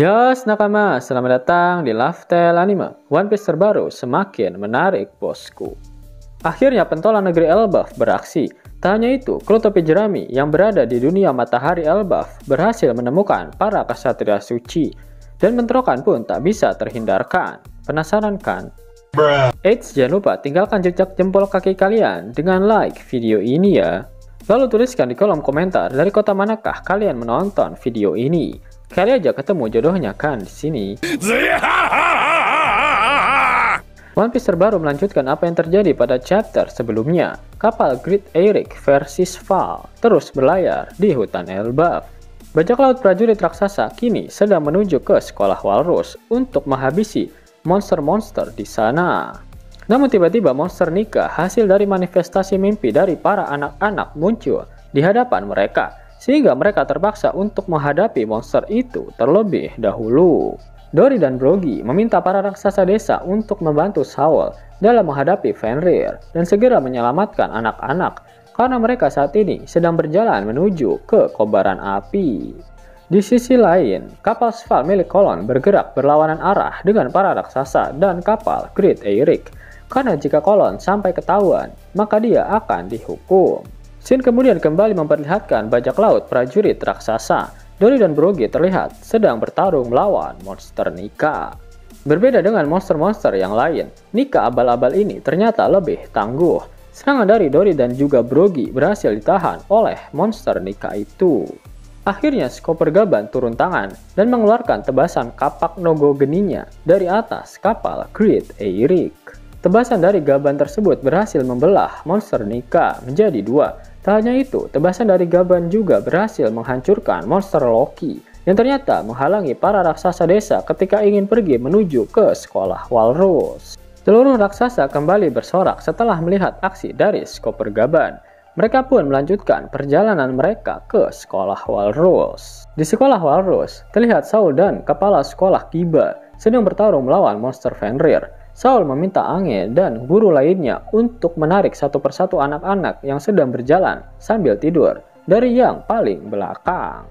Yos nakama, selamat datang di Lifestyle Anime. One Piece terbaru semakin menarik bosku. Akhirnya pentolan negeri Elbaf beraksi. Tak hanya itu, kru topi jerami yang berada di dunia matahari Elbaf berhasil menemukan para ksatria suci. Dan bentrokan pun tak bisa terhindarkan. Penasaran kan? Eits, jangan lupa tinggalkan jejak jempol kaki kalian dengan like video ini ya. Lalu tuliskan di kolom komentar dari kota manakah kalian menonton video ini. Kali aja ketemu jodohnya kan di sini. One Piece terbaru melanjutkan apa yang terjadi pada chapter sebelumnya. Kapal Great Eric versus Val terus berlayar di hutan Elbaf. Bajak laut prajurit raksasa kini sedang menuju ke sekolah Walrus untuk menghabisi monster-monster di sana. Namun tiba-tiba monster Nika hasil dari manifestasi mimpi dari para anak-anak muncul di hadapan mereka. Sehingga mereka terpaksa untuk menghadapi monster itu terlebih dahulu. Dory dan Brogy meminta para raksasa desa untuk membantu Saul dalam menghadapi Fenrir dan segera menyelamatkan anak-anak karena mereka saat ini sedang berjalan menuju ke kobaran api. Di sisi lain, kapal Sval milik Kolon bergerak berlawanan arah dengan para raksasa dan kapal Great Eric karena jika Kolon sampai ketahuan, maka dia akan dihukum. Scene kemudian kembali memperlihatkan bajak laut prajurit raksasa. Dory dan Brogy terlihat sedang bertarung melawan monster Nika. Berbeda dengan monster-monster yang lain, Nika abal-abal ini ternyata lebih tangguh. Serangan dari Dory dan juga Brogy berhasil ditahan oleh monster Nika itu. Akhirnya Chopper Gaban turun tangan dan mengeluarkan tebasan kapak nogo geninya dari atas kapal Great Eric. Tebasan dari Gaban tersebut berhasil membelah monster Nika menjadi dua. Tak hanya itu, tebasan dari Gaban juga berhasil menghancurkan monster Loki yang ternyata menghalangi para raksasa desa ketika ingin pergi menuju ke sekolah Walrus. Seluruh raksasa kembali bersorak setelah melihat aksi dari Chopper Gaban. Mereka pun melanjutkan perjalanan mereka ke sekolah Walrus. Di sekolah Walrus, terlihat Saul dan kepala sekolah Kiba sedang bertarung melawan monster Fenrir. Saul meminta Ange dan guru lainnya untuk menarik satu persatu anak-anak yang sedang berjalan sambil tidur dari yang paling belakang.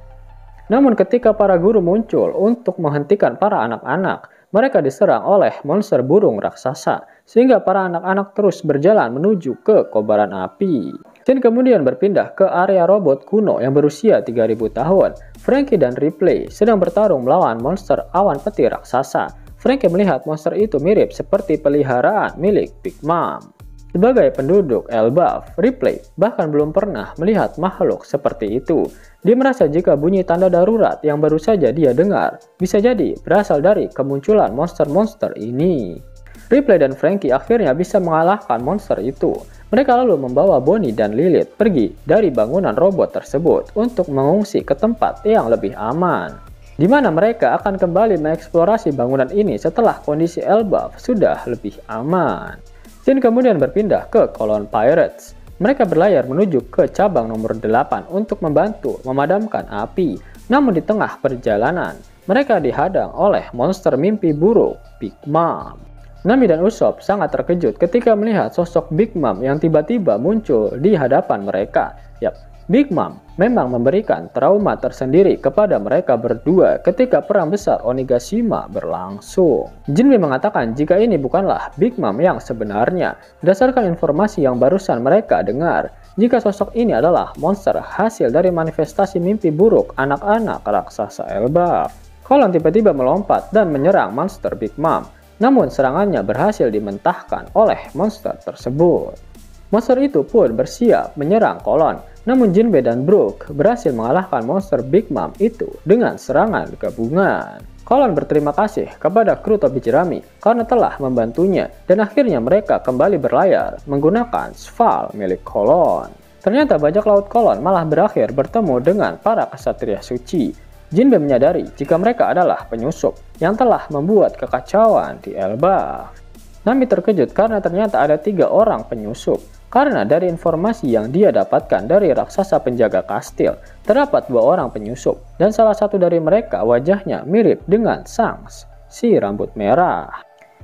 Namun ketika para guru muncul untuk menghentikan para anak-anak, mereka diserang oleh monster burung raksasa sehingga para anak-anak terus berjalan menuju ke kobaran api. Dan kemudian berpindah ke area robot kuno yang berusia 3000 tahun. Franky dan Ripley sedang bertarung melawan monster awan peti raksasa. Franky melihat monster itu mirip seperti peliharaan milik Big Mom. Sebagai penduduk Elbaf, Ripley bahkan belum pernah melihat makhluk seperti itu. Dia merasa jika bunyi tanda darurat yang baru saja dia dengar bisa jadi berasal dari kemunculan monster-monster ini. Ripley dan Franky akhirnya bisa mengalahkan monster itu. Mereka lalu membawa Bonnie dan Lilith pergi dari bangunan robot tersebut untuk mengungsi ke tempat yang lebih aman, di mana mereka akan kembali mengeksplorasi bangunan ini setelah kondisi Elbaf sudah lebih aman. Scene kemudian berpindah ke kolon Pirates. Mereka berlayar menuju ke cabang nomor 8 untuk membantu memadamkan api. Namun di tengah perjalanan, mereka dihadang oleh monster mimpi buruk Big Mom. Nami dan Usopp sangat terkejut ketika melihat sosok Big Mom yang tiba-tiba muncul di hadapan mereka. Big Mom memang memberikan trauma tersendiri kepada mereka berdua ketika perang besar Onigashima berlangsung. Jinbe mengatakan jika ini bukanlah Big Mom yang sebenarnya, berdasarkan informasi yang barusan mereka dengar, jika sosok ini adalah monster hasil dari manifestasi mimpi buruk anak-anak raksasa Elbaf. Kolon tiba-tiba melompat dan menyerang monster Big Mom, namun serangannya berhasil dimentahkan oleh monster tersebut. Monster itu pun bersiap menyerang Kolon. Namun Jinbe dan Brook berhasil mengalahkan monster Big Mom itu dengan serangan gabungan. Kolon berterima kasih kepada kru topi jerami karena telah membantunya dan akhirnya mereka kembali berlayar menggunakan Sval milik Kolon. Ternyata bajak laut Kolon malah berakhir bertemu dengan para ksatria suci. Jinbe menyadari jika mereka adalah penyusup yang telah membuat kekacauan di Elbaf. Nami terkejut karena ternyata ada 3 orang penyusup. Karena dari informasi yang dia dapatkan dari raksasa penjaga kastil, terdapat 2 orang penyusup, dan salah satu dari mereka wajahnya mirip dengan Shanks, si rambut merah.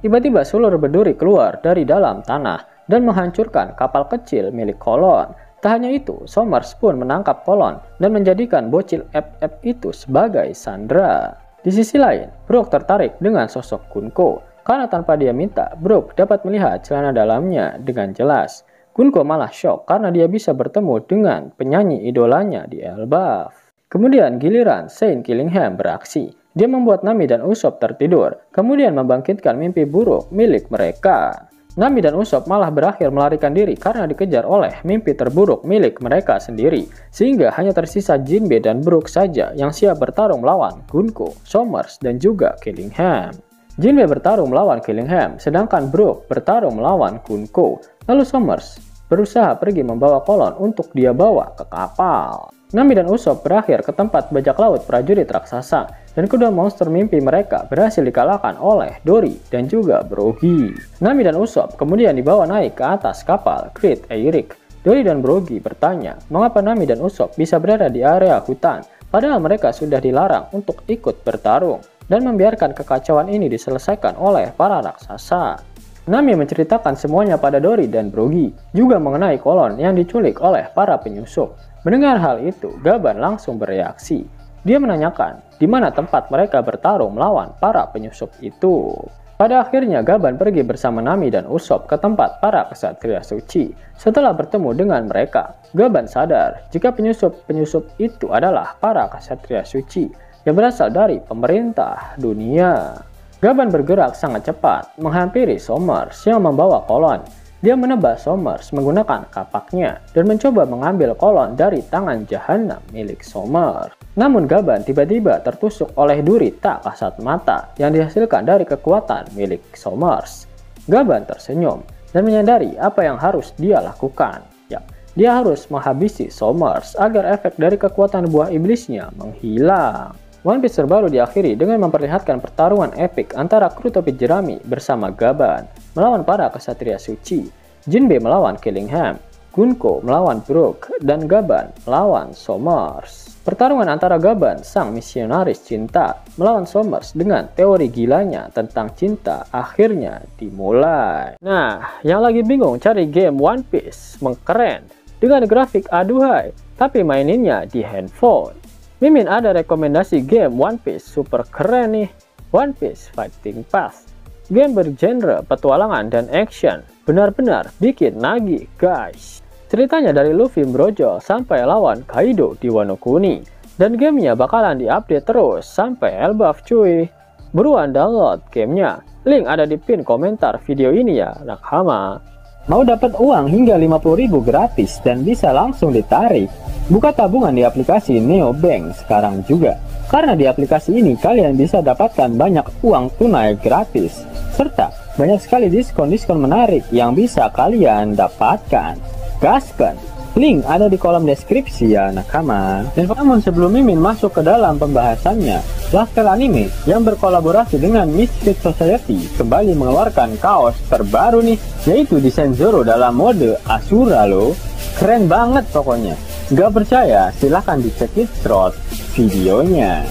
Tiba-tiba sulur berduri keluar dari dalam tanah dan menghancurkan kapal kecil milik Kolon. Tak hanya itu, Somers pun menangkap Kolon dan menjadikan bocil FF itu sebagai sandera. Di sisi lain, Brook tertarik dengan sosok Gunko, karena tanpa dia minta, Brook dapat melihat celana dalamnya dengan jelas. Gunko malah shock karena dia bisa bertemu dengan penyanyi idolanya di Elbaf. Kemudian giliran Shane Killingham beraksi. Dia membuat Nami dan Usopp tertidur, kemudian membangkitkan mimpi buruk milik mereka. Nami dan Usopp malah berakhir melarikan diri karena dikejar oleh mimpi terburuk milik mereka sendiri, sehingga hanya tersisa Jinbe dan Brook saja yang siap bertarung melawan Gunko, Sommers, dan juga Killingham. Jinbe bertarung melawan Killingham, sedangkan Brook bertarung melawan Gunko. Lalu Sommers berusaha pergi membawa kolon untuk dia bawa ke kapal. Nami dan Usopp berakhir ke tempat bajak laut prajurit raksasa, dan kedua monster mimpi mereka berhasil dikalahkan oleh Dory dan juga Brogy. Nami dan Usopp kemudian dibawa naik ke atas kapal Great Eyrick. Dory dan Brogy bertanya mengapa Nami dan Usopp bisa berada di area hutan, padahal mereka sudah dilarang untuk ikut bertarung, dan membiarkan kekacauan ini diselesaikan oleh para raksasa. Nami menceritakan semuanya pada Dory dan Brogy, juga mengenai kolon yang diculik oleh para penyusup. Mendengar hal itu, Gaban langsung bereaksi. Dia menanyakan di mana tempat mereka bertarung melawan para penyusup itu. Pada akhirnya Gaban pergi bersama Nami dan Usopp ke tempat para kesatria suci. Setelah bertemu dengan mereka, Gaban sadar jika penyusup-penyusup itu adalah para kesatria suci yang berasal dari pemerintah dunia. Gaban bergerak sangat cepat menghampiri Sommers yang membawa kolon. Dia menebas Sommers menggunakan kapaknya dan mencoba mengambil kolon dari tangan jahanam milik Sommers. Namun Gaban tiba-tiba tertusuk oleh duri tak kasat mata yang dihasilkan dari kekuatan milik Sommers. Gaban tersenyum dan menyadari apa yang harus dia lakukan. Ya, dia harus menghabisi Sommers agar efek dari kekuatan buah iblisnya menghilang. One Piece terbaru diakhiri dengan memperlihatkan pertarungan epik antara kru topi jerami bersama Gaban melawan para kesatria suci, Jinbe melawan Killingham, Gunko melawan Brook, dan Gaban melawan Sommers. Pertarungan antara Gaban, sang misionaris cinta, melawan Sommers dengan teori gilanya tentang cinta akhirnya dimulai. Nah, yang lagi bingung cari game One Piece mengkeren dengan grafik aduhai, tapi maininnya di handphone. Mimin ada rekomendasi game One Piece super keren nih, One Piece Fighting Path. Game bergenre petualangan dan action, benar-benar bikin nagih guys. Ceritanya dari Luffy brojol sampai lawan Kaido di Wano Kuni, dan gamenya bakalan diupdate terus sampai Elbaf cuy. Buruan download gamenya, link ada di pin komentar video ini ya nakama. Mau dapat uang hingga 50.000 gratis dan bisa langsung ditarik? Buka tabungan di aplikasi Neobank sekarang juga. Karena di aplikasi ini kalian bisa dapatkan banyak uang tunai gratis, serta banyak sekali diskon-diskon menarik yang bisa kalian dapatkan. Gaskan! Link ada di kolom deskripsi ya nakama. Dan namun sebelum Mimin masuk ke dalam pembahasannya, Lasker Anime yang berkolaborasi dengan Misfit Society kembali mengeluarkan kaos terbaru nih, yaitu desain Zoro dalam mode Asura loh. Keren banget pokoknya. Gak percaya? Silahkan dicek terus videonya.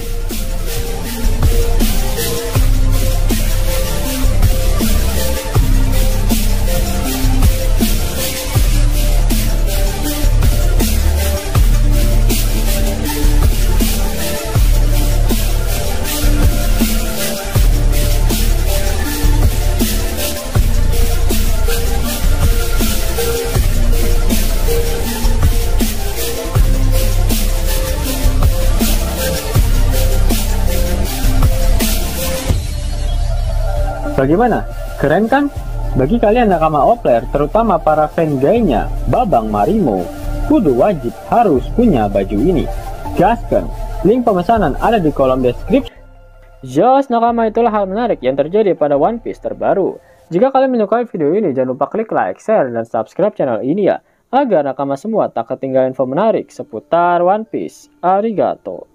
Bagaimana? Keren kan? Bagi kalian nakama Opler, terutama para fan gaynya Babang Marimo, kudu wajib harus punya baju ini. Gaskan! Link pemesanan ada di kolom deskripsi. Jos nakama, itulah hal menarik yang terjadi pada One Piece terbaru. Jika kalian menyukai video ini, jangan lupa klik like, share, dan subscribe channel ini ya, agar nakama semua tak ketinggalan info menarik seputar One Piece. Arigato!